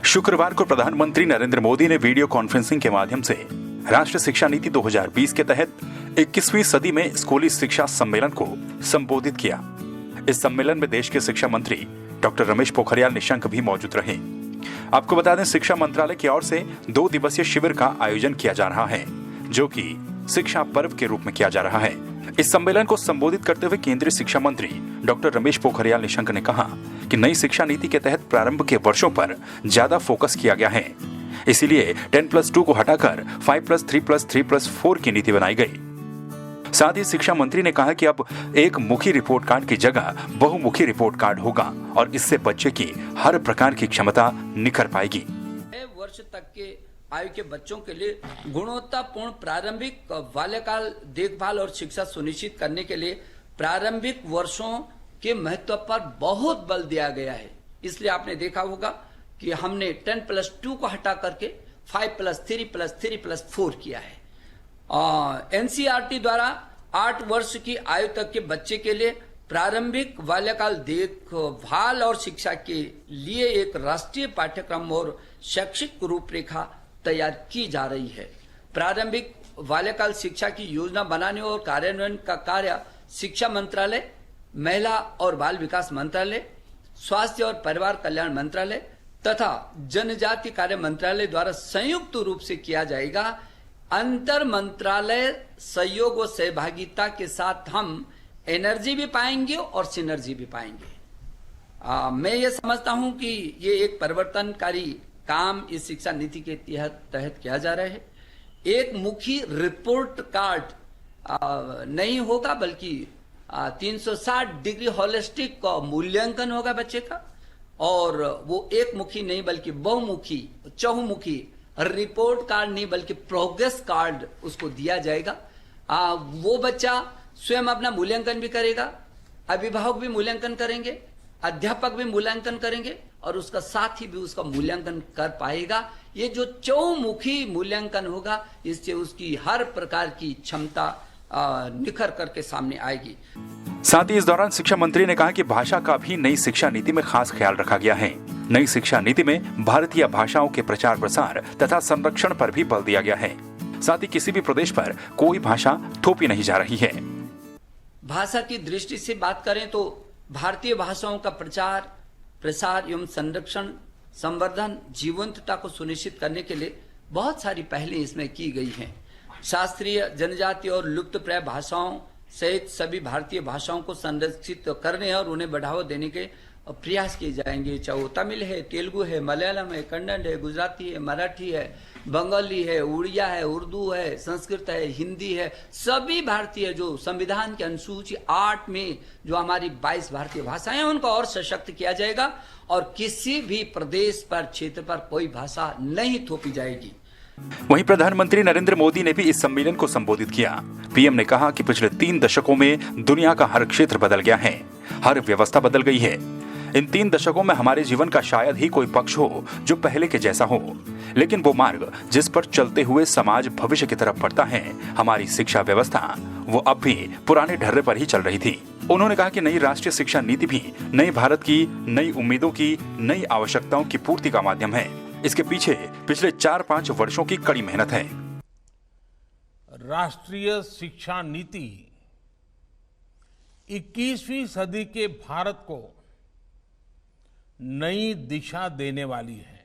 शुक्रवार को प्रधानमंत्री नरेंद्र मोदी ने वीडियो कॉन्फ्रेंसिंग के माध्यम से राष्ट्रीय शिक्षा नीति 2020 के तहत 21वीं सदी में स्कूली शिक्षा सम्मेलन को संबोधित किया। इस सम्मेलन में देश के शिक्षा मंत्री डॉक्टर रमेश पोखरियाल निशंक भी मौजूद रहे। आपको बता दें, शिक्षा मंत्रालय की ओर से 2 दिवसीय शिविर का आयोजन किया जा रहा है, जो कि शिक्षा पर्व के रूप में किया जा रहा है। इस सम्मेलन को संबोधित करते हुए केंद्रीय शिक्षा मंत्री डॉक्टर रमेश पोखरियाल निशंक ने कहा कि नई शिक्षा नीति के तहत प्रारंभ के वर्षों पर ज्यादा फोकस किया गया है, इसीलिए 10+2 को हटाकर 5+3+3+4 की नीति बनाई गई। साथ ही शिक्षा मंत्री ने कहा कि अब एक मुखी रिपोर्ट कार्ड की जगह बहुमुखी रिपोर्ट कार्ड होगा और इससे बच्चे की हर प्रकार की क्षमता निखर पाएगी। वर्ष तक के आयु के बच्चों के लिए गुणवत्तापूर्ण प्रारंभिक बाल्यकाल देखभाल और शिक्षा सुनिश्चित करने के लिए प्रारंभिक वर्षों के महत्व पर बहुत बल दिया गया है। इसलिए आपने देखा होगा कि हमने 10+2 को हटा करके 5+3+3+4 किया है। एनसीईआरटी द्वारा 8 वर्ष की आयु तक के बच्चे के लिए प्रारंभिक बाल्यकाल देखभाल और शिक्षा के लिए एक राष्ट्रीय पाठ्यक्रम और शैक्षिक रूपरेखा तैयार की जा रही है। प्रारंभिक बाल्यकाल शिक्षा की योजना बनाने और कार्यान्वयन का कार्य शिक्षा मंत्रालय, महिला और बाल विकास मंत्रालय, स्वास्थ्य और परिवार कल्याण मंत्रालय तथा जनजाति कार्य मंत्रालय द्वारा संयुक्त रूप से किया जाएगा। अंतर मंत्रालय सहयोग और सहभागिता के साथ हम एनर्जी भी पाएंगे और सिनर्जी भी पाएंगे। मैं ये समझता हूं कि ये एक परिवर्तनकारी काम इस शिक्षा नीति के तहत किया जा रहा है। एक मुखी रिपोर्ट कार्ड नहीं होगा, बल्कि 360 डिग्री होलिस्टिक मूल्यांकन होगा बच्चे का, और वो एक मुखी नहीं बल्कि बहुमुखी, चहुमुखी रिपोर्ट कार्ड नहीं बल्कि प्रोग्रेस कार्ड उसको दिया जाएगा। वो बच्चा स्वयं अपना मूल्यांकन भी करेगा, अभिभावक भी मूल्यांकन करेंगे, अध्यापक भी मूल्यांकन करेंगे और उसका साथी भी उसका मूल्यांकन कर पाएगा। ये जो चौमुखी मूल्यांकन होगा, इससे उसकी हर प्रकार की क्षमता निखर करके सामने आएगी। साथ ही इस दौरान शिक्षा मंत्री ने कहा कि भाषा का भी नई शिक्षा नीति में खास ख्याल रखा गया है। नई शिक्षा नीति में भारतीय भाषाओं के प्रचार प्रसार तथा संरक्षण पर भी बल दिया गया है। साथ ही किसी भी प्रदेश पर कोई भाषा थोपी नहीं जा रही है। भाषा की दृष्टि से बात करें तो भारतीय भाषाओं का प्रचार प्रसार एवं संरक्षण, संवर्धन, जीवंतता को सुनिश्चित करने के लिए बहुत सारी पहलें इसमें की गई हैं। शास्त्रीय, जनजातीय और लुप्तप्राय भाषाओं सहित सभी भारतीय भाषाओं को संरक्षित करने और उन्हें बढ़ावा देने के प्रयास किए जाएंगे। चाहे वो तमिल है, तेलुगु है, मलयालम है, कन्नड़ है, गुजराती है, मराठी है, बंगाली है, उड़िया है, उर्दू है, संस्कृत है, हिंदी है, सभी भारतीय जो संविधान की अनुसूची 8 में जो हमारी 22 भारतीय भाषाएं हैं उनको और सशक्त किया जाएगा और किसी भी प्रदेश पर, क्षेत्र पर कोई भाषा नहीं थोपी जाएगी। वहीं प्रधानमंत्री नरेंद्र मोदी ने भी इस सम्मेलन को संबोधित किया। पीएम ने कहा कि पिछले 3 दशकों में दुनिया का हर क्षेत्र बदल गया है, हर व्यवस्था बदल गई है। इन 3 दशकों में हमारे जीवन का शायद ही कोई पक्ष हो जो पहले के जैसा हो, लेकिन वो मार्ग जिस पर चलते हुए समाज भविष्य की तरफ बढ़ता है, हमारी शिक्षा व्यवस्था, वो अब भी पुराने ढर्रे पर ही चल रही थी। उन्होंने कहा कि नई राष्ट्रीय शिक्षा नीति भी नई भारत की नई उम्मीदों की, नई आवश्यकताओं की पूर्ति का माध्यम है। इसके पीछे पिछले 4-5 वर्षों की कड़ी मेहनत है। राष्ट्रीय शिक्षा नीति 21वीं सदी के भारत को नई दिशा देने वाली है।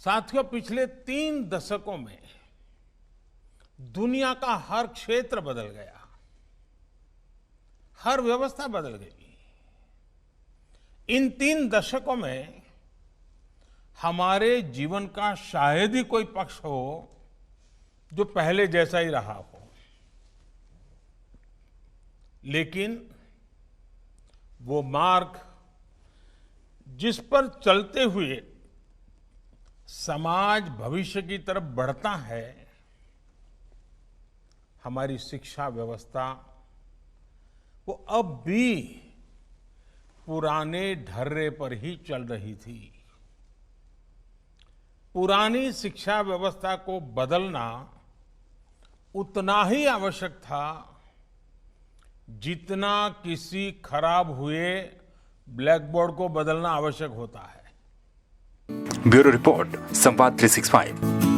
साथियों, पिछले 3 दशकों में दुनिया का हर क्षेत्र बदल गया, हर व्यवस्था बदल गई। इन 3 दशकों में हमारे जीवन का शायद ही कोई पक्ष हो जो पहले जैसा ही रहा हो, लेकिन वो मार्ग जिस पर चलते हुए समाज भविष्य की तरफ बढ़ता है, हमारी शिक्षा व्यवस्था वो अब भी पुराने ढर्रे पर ही चल रही थी। पुरानी शिक्षा व्यवस्था को बदलना उतना ही आवश्यक था जितना किसी खराब हुए ब्लैक बोर्ड को बदलना आवश्यक होता है। ब्यूरो रिपोर्ट, संवाद 365।